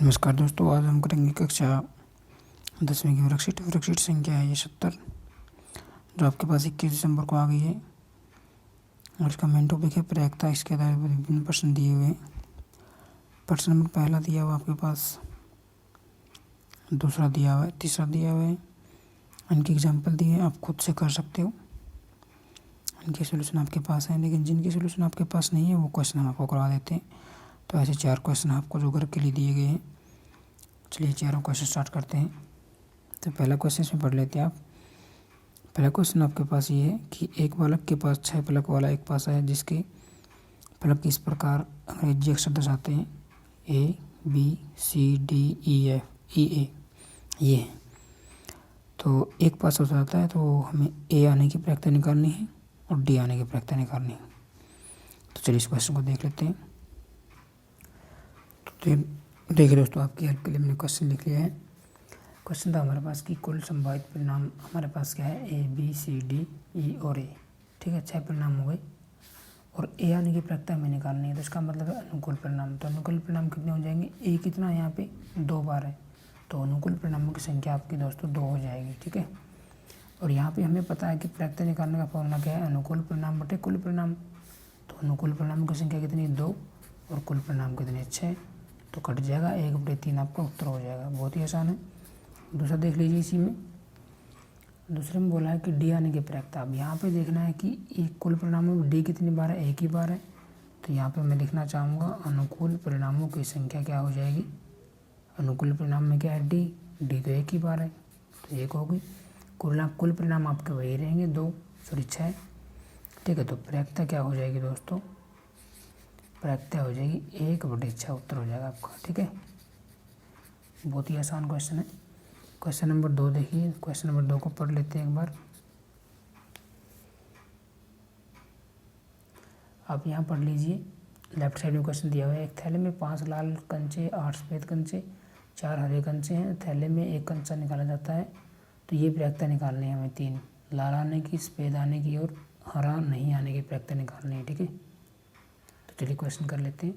नमस्कार दोस्तों, आज हम करेंगे कक्षा 10वीं की वर्कशीट संख्या है ये 70, जो आपके पास 21 दिसंबर को आ गई है। और इसका मेन टॉपिक है प्रायिकता। इसके आधार पर विभिन्न प्रश्न दिए हुए हैं। प्रश्न नंबर पहला दिया हुआ आपके पास, दूसरा दिया हुआ है, तीसरा दिया हुआ है। इनके एग्जाम्पल दिए हैं, आप खुद से कर सकते हो। इनके सोल्यूशन आपके पास हैं, लेकिन जिनके सोल्यूशन आपके पास नहीं है वो क्वेश्चन हम आपको करवा देते हैं। तो ऐसे 4 क्वेश्चन आपको जो घर के लिए दिए गए हैं। चलिए चारों क्वेश्चन स्टार्ट करते हैं। तो पहला क्वेश्चन इसमें पढ़ लेते हैं आप। पहला क्वेश्चन आपके पास ये है कि एक बालक के पास 6 फलक वाला एक पासा है, जिसके फलक इस प्रकार अंग्रेजी अक्षर दर्शाते हैं ABCDEF ये है। तो एक पासा हो जाता है, तो हमें A आने की प्रायिकता निकालनी है और D आने की प्रायिकता निकालनी है। तो चलिए इस क्वेश्चन को देख लेते हैं। तो देखिए दोस्तों, आपकी हेल्प के लिए मैंने क्वेश्चन लिख लिया है। क्वेश्चन था हमारे पास कि कुल संभावित परिणाम हमारे पास क्या है, ABCDE और A। ठीक है, 6 परिणाम हो गए और A आने की प्रायिकता हमें निकालनी है। तो इसका मतलब है अनुकूल परिणाम। तो अनुकूल परिणाम कितने हो जाएंगे, A कितना यहाँ पे 2 बार है, तो अनुकूल परिणामों की संख्या आपकी दोस्तों 2 हो जाएगी। ठीक है, और यहाँ पे हमें पता है कि प्रायिकता निकालने का फॉर्मूला क्या है, अनुकूल परिणाम बटे कुल परिणाम। तो अनुकूल परिणामों की संख्या कितनी, 2, और कुल परिणाम कितने, 6। तो कट जाएगा, 1/3 आपका उत्तर हो जाएगा। बहुत ही आसान है। दूसरा देख लीजिए, इसी में दूसरे में बोला है कि D आने की प्रायिकता। अब यहाँ पे देखना है कि एक कुल परिणामों में D कितनी बार है, एक ही बार है। तो यहाँ पे मैं लिखना चाहूँगा अनुकूल परिणामों की संख्या क्या हो जाएगी, अनुकूल परिणाम में क्या है D तो एक ही बार है, तो 1 होगी। कुल परिणाम आपके वही रहेंगे 6। ठीक है, तो प्रायिकता क्या हो जाएगी दोस्तों, प्रायिकता हो जाएगी 1/6 उत्तर हो जाएगा आपका। ठीक है, बहुत ही आसान क्वेश्चन है। क्वेश्चन नंबर 2 देखिए। क्वेश्चन नंबर 2 को पढ़ लेते हैं एक बार। आप यहाँ पढ़ लीजिए, लेफ्ट साइड में क्वेश्चन दिया हुआ है। एक थैले में 5 लाल कंचे, 8 सफ़ेद कंचे, 4 हरे कंचे हैं। थैले में एक कंचा निकाला जाता है, तो ये प्रायिकता निकालनी है हमें 3, लाल आने की, सफ़ेद आने की और हरा नहीं आने की प्रायिकता निकालनी है। ठीक है, तो चलिए क्वेश्चन कर लेते हैं।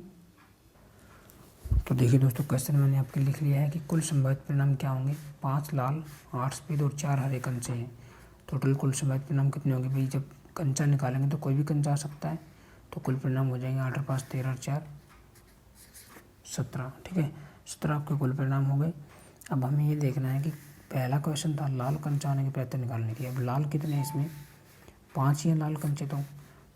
तो देखिए दोस्तों, क्वेश्चन मैंने आपके लिख लिया है कि कुल संभावित परिणाम क्या होंगे, 5 लाल, 8 सफ़ेद और 4 हरे कंचे हैं। टोटल कुल संभावित परिणाम कितने होंगे भाई, जब कंचा निकालेंगे तो कोई भी कंचा आ सकता है। तो कुल परिणाम हो जाएंगे 8 और 5 13 और 4 17। ठीक है, 17 आपके कुल परिणाम हो गए। अब हमें ये देखना है कि पहला क्वेश्चन था लाल कंचा आने की प्रायिकता निकालने की। अब लाल कितने हैं इसमें, 5 ही हैं लाल कंचे।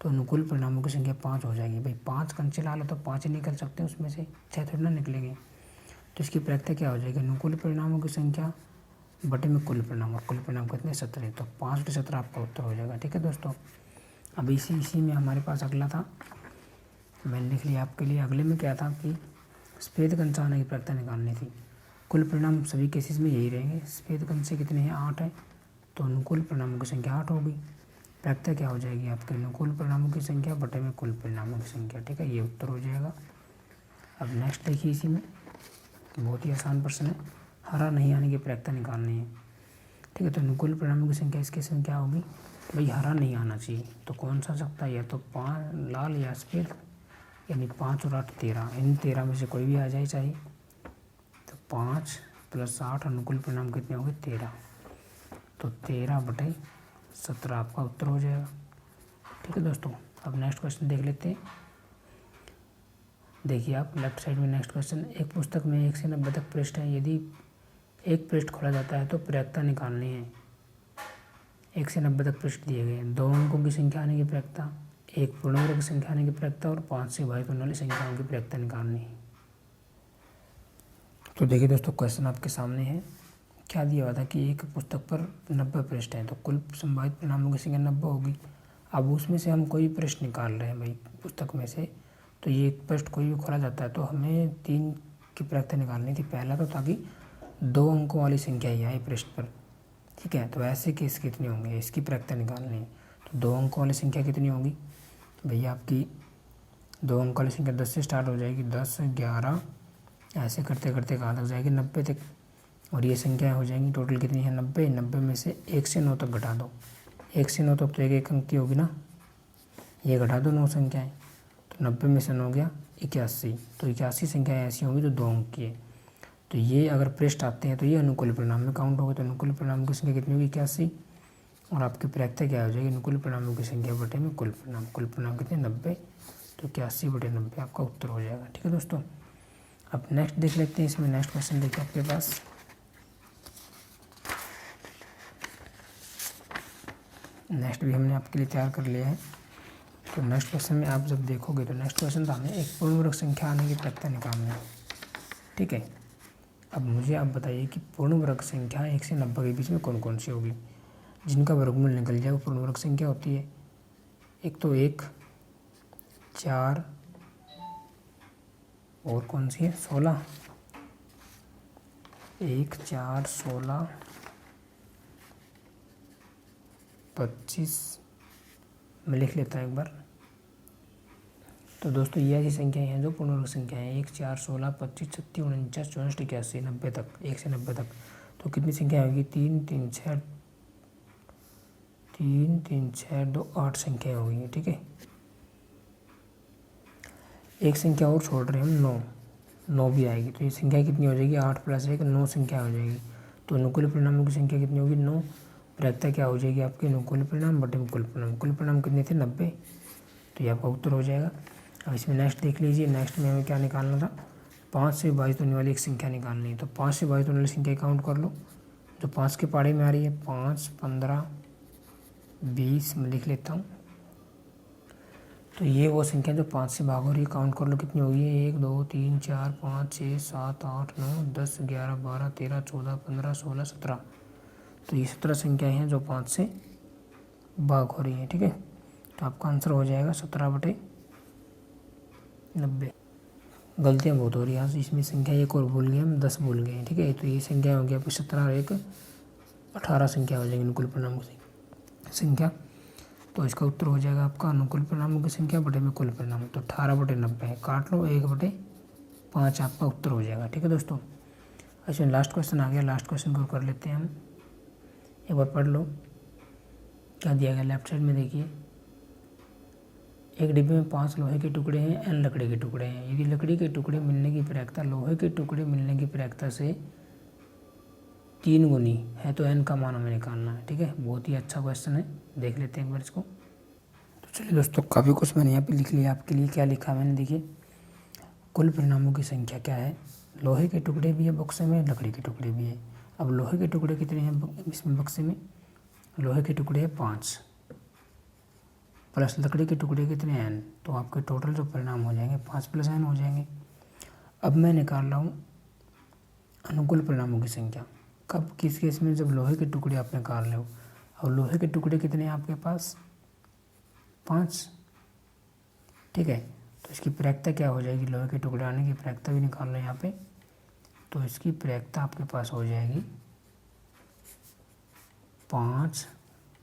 तो अनुकूल परिणामों की संख्या 5 हो जाएगी। भाई 5 कंचे लाल है तो 5 ही निकल सकते हैं, उसमें से 6 थोड़ी ना निकलेंगे। तो इसकी प्रायिकता क्या हो जाएगी, अनुकूल परिणामों की संख्या बटे में कुल परिणाम, और कुल परिणाम कितने 17, तो 5/17 आपका उत्तर हो जाएगा। ठीक है दोस्तों, अब इसी में हमारे पास अगला था, मैंने लिख लिया आपके लिए। अगले में क्या था कि सफ़ेद कंचा आने की प्रायिकता निकालनी थी। कुल परिणाम सभी केसेस में यही रहेंगे। सफ़ेद कंचे कितने हैं, 8 है, तो अनुकूल परिणामों की संख्या 8 होगी। प्रायिकता क्या हो जाएगी आपके, अनुकूल परिणामों की संख्या बटे में कुल परिणामों की संख्या। ठीक है, ये उत्तर हो जाएगा। अब नेक्स्ट देखिए, इसी में बहुत ही आसान प्रश्न है, हरा नहीं आने की प्रायिकता निकालनी है। ठीक है, तो अनुकूल परिणामों की संख्या इस केस में क्या होगी, भाई हरा नहीं आना चाहिए, तो कौन सा सकता है, या तो 5 लाल या सफ़ेद, यानी 5 और 8 13, इन 13 में से कोई भी आ जाए चाहिए। तो 5 + 8 अनुकूल परिणाम कितने होंगे, 13, तो 13/17 आपका उत्तर हो जाएगा। ठीक है दोस्तों, अब नेक्स्ट क्वेश्चन देख लेते हैं। देखिए आप लेफ्ट साइड में नेक्स्ट क्वेश्चन, एक पुस्तक में 1 से 90 तक पृष्ठ है। यदि एक पृष्ठ खोला जाता है तो प्रायिकता निकालनी है। 1 से 90 तक पृष्ठ दिए गए हैं। 2 अंकों की संख्या आने की प्रायिकता, एक पूर्ण वर्ग की संख्या आने की प्रायिकता और 5 से विभाजित होने वाली संख्याओं की प्रायिकता निकालनी है। तो देखिए दोस्तों, क्वेश्चन आपके सामने है। क्या दिया हुआ था कि एक पुस्तक पर 90 पृष्ठ हैं, तो कुल संभावित परिणामों की संख्या 90 होगी। अब उसमें से हम कोई पृष्ठ निकाल रहे हैं भाई पुस्तक में से, तो ये पृष्ठ कोई भी खोला जाता है तो हमें 3 की प्रायिकता निकालनी थी। पहला तो ताकि 2 अंकों वाली संख्या ही आए पृष्ठ पर। ठीक है, तो ऐसे केस कितने होंगे, इसकी प्रायिकता निकालनी है। तो 2 अंकों वाली संख्या कितनी होगी भैया, आपकी 2 अंकों वाली संख्या 10 से स्टार्ट हो जाएगी, 10 11 ऐसे करते करते कहाँ तक जाएगी, 90 तक। और ये संख्याएँ हो जाएंगी टोटल कितनी है, 90 में से 1 से 9 तक घटा दो। 1 से 9 तक तो एक अंक की होगी ना, ये घटा दो 9 संख्याएँ, तो 90 में से 9 गया 81, तो 81 संख्याएँ ऐसी होंगी जो 2 अंक की है। तो ये अगर पृष्ठ आते हैं तो ये अनुकूल परिणाम में काउंट होगा। तो अनुकूल परिणाम की संख्या कितनी होगी 81, और आपकी प्रायिकता क्या हो जाएगी अनुकूल परिणामों की संख्या बटे में कुल परिणाम। कुल परिणाम कितने 90, तो 81/90 आपका उत्तर हो जाएगा। ठीक है दोस्तों, अब नेक्स्ट देख लेते हैं। इसमें नेक्स्ट क्वेश्चन देखिए आपके पास, नेक्स्ट भी हमने आपके लिए तैयार कर लिया है। तो नेक्स्ट क्वेश्चन में आप जब देखोगे तो नेक्स्ट क्वेश्चन तो हमें एक पूर्ण वर्ग संख्या आने की प्रायिकता निकालनी है। ठीक है, अब मुझे आप बताइए कि पूर्ण वर्ग संख्या 1 से 90 के बीच में कौन कौन सी होगी, जिनका वर्गमूल निकल जाए वो पूर्ण वर्ग संख्या होती है। एक तो 1, 4 और कौन सी है 16, 1, 4, 16, 25, मैं लिख लेता हूँ एक बार। तो दोस्तों ये ऐसी संख्याएं हैं जो पूर्ण वर्ग संख्या है 1, 4, 16, 25, 36, 49, 64, 81, 90 तक, 1 से 90 तक। तो कितनी संख्या होगी 3, 3, 6, 3, 3, 6, 2, 8 संख्या होगी। ठीक है, एक संख्या और छोड़ रहे हैं हम 9 भी आएगी। तो ये संख्या कितनी हो जाएगी 8 + 1 9 संख्या हो जाएगी। तो अनुकूल परिणामों की संख्या कितनी होगी 9। प्रायिकता क्या हो जाएगी आपके अनुकूल परिणाम बटे में कुल परिणाम। कुल परिणाम कितने थे 90, तो ये आपका उत्तर हो जाएगा। अब इसमें नेक्स्ट देख लीजिए, नेक्स्ट में हमें क्या निकालना था 5 से विभाजित होने वाली एक संख्या निकालनी है। तो 5 से विभाजित होने वाली संख्या काउंट कर लो जो 5 के पहाड़े में आ रही है, 5, 15, 20 मैं लिख लेता हूँ। तो ये वो संख्या जो 5 से भाग हो रही है, काउंट कर लो कितनी होगी 1, 2, 3, 4, 5, 6, 7, 8, 9, 10, 11, 12, 13, 14, 15, 16, 17। तो ये 17 संख्याएँ हैं जो 5 से भाग हो रही हैं। ठीक है, तो आपका आंसर हो जाएगा 17/90। गलतियाँ बहुत हो रही है यहाँ से, इसमें संख्या एक और भूल गए हम, 10 भूल गए हैं। ठीक है, तो ये संख्या हो गया आपकी 17 और 1 18 संख्या हो जाएगी अनुकूल परिणामों की संख्या। तो इसका उत्तर हो जाएगा आपका अनुकूल परिणामों की संख्या बटे में कुल परिणाम। तो 18/90 है, काट लो 1/5 आपका उत्तर हो जाएगा। ठीक है दोस्तों, अच्छा लास्ट क्वेश्चन आ गया, लास्ट क्वेश्चन को कर लेते हैं हम। एक बार पढ़ लो क्या दिया गया लेफ्ट साइड में देखिए, एक डिब्बे में 5 लोहे के टुकड़े हैं, n लकड़ी के टुकड़े हैं। यदि लकड़ी के टुकड़े मिलने की प्रायिकता लोहे के टुकड़े मिलने की प्रायिकता से 3 गुनी है तो n का मान हमें निकालना है। ठीक है, बहुत ही अच्छा क्वेश्चन है, देख लेते हैं एक बार इसको। तो चलिए दोस्तों, काफ़ी कुछ मैंने यहाँ पे लिख लिया आपके लिए। क्या लिखा मैंने देखिए, कुल परिणामों की संख्या क्या है, लोहे के टुकड़े भी है बक्से में, लकड़ी के टुकड़े भी है। अब लोहे के टुकड़े कितने हैं इसमें बक्से में, लोहे के टुकड़े हैं 5 प्लस लकड़ी के टुकड़े कितने n, तो आपके टोटल जो परिणाम हो जाएंगे 5 + n हो जाएंगे। अब मैं निकाल रहा हूँ अनुकूल परिणामों की संख्या, कब किस केस में, जब लोहे के टुकड़े आप निकाल रहे हो। और लोहे के टुकड़े कितने हैं आपके पास 5। ठीक है, तो इसकी प्रायिकता क्या हो जाएगी, लोहे के टुकड़े आने की प्रायिकता भी निकाल लो यहाँ पे। तो इसकी प्रायिकता आपके पास हो जाएगी 5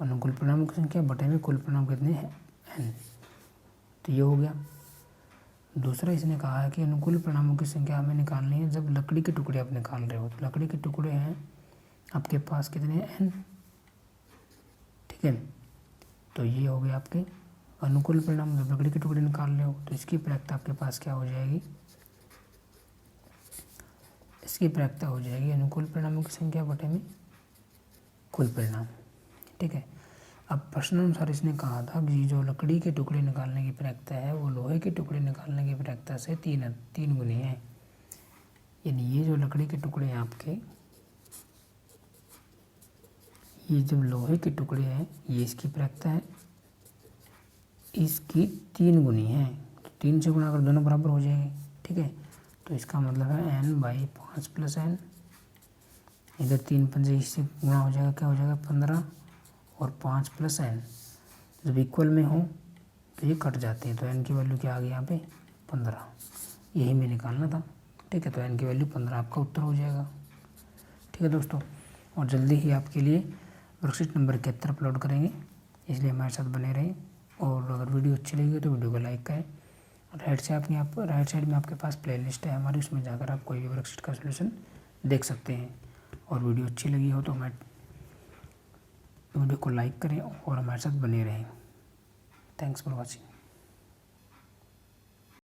अनुकूल परिणामों की संख्या बटे में कुल परिणाम कितने हैं n। तो ये हो गया। दूसरा इसने कहा है कि अनुकूल परिणामों की संख्या हमें निकालनी है जब लकड़ी के टुकड़े आप निकाल रहे हो। तो लकड़ी के टुकड़े हैं आपके पास कितने हैं n। ठीक है, तो ये हो गया आपके अनुकूल परिणाम जब लकड़ी के टुकड़े निकाल रहे हो। तो इसकी प्रायिकता आपके पास क्या हो जाएगी, इसकी प्रायिकता हो जाएगी अनुकूल परिणामों की संख्या बटे में कुल परिणाम। ठीक है, अब प्रश्नानुसार इसने कहा था कि जो लकड़ी के टुकड़े निकालने की प्रायिकता है वो लोहे के टुकड़े निकालने की प्रायिकता से 3 गुनी है। यानी ये जो लकड़ी के टुकड़े हैं आपके, ये जब लोहे के टुकड़े हैं ये इसकी प्रायिकता है इसकी 3 गुनी है। तो 3 से गुणा कर दोनों बराबर हो जाएंगे। ठीक है, तो इसका मतलब है n/5 + n, इधर 3 पंजे इससे गुणा हो जाएगा, क्या हो जाएगा 15 और 5 + n। जब इक्वल में हो तो ये कट जाते हैं, तो n की वैल्यू क्या आ गई यहाँ पे 15, यही में निकालना था। ठीक है, तो n की वैल्यू 15 आपका उत्तर हो जाएगा। ठीक है दोस्तों, और जल्दी ही आपके लिए वर्कशीट नंबर 71 अपलोड करेंगे, इसलिए हमारे साथ बने रहें। और अगर वीडियो अच्छी लगी तो वीडियो को लाइक करें। राइट साइड में आपके पास प्लेलिस्ट है हमारी, उसमें जाकर आप कोई भी वर्कशीट का सलूशन देख सकते हैं। और वीडियो अच्छी लगी हो तो हमारे वीडियो को लाइक करें और हमारे साथ बने रहें। Thanks for watching.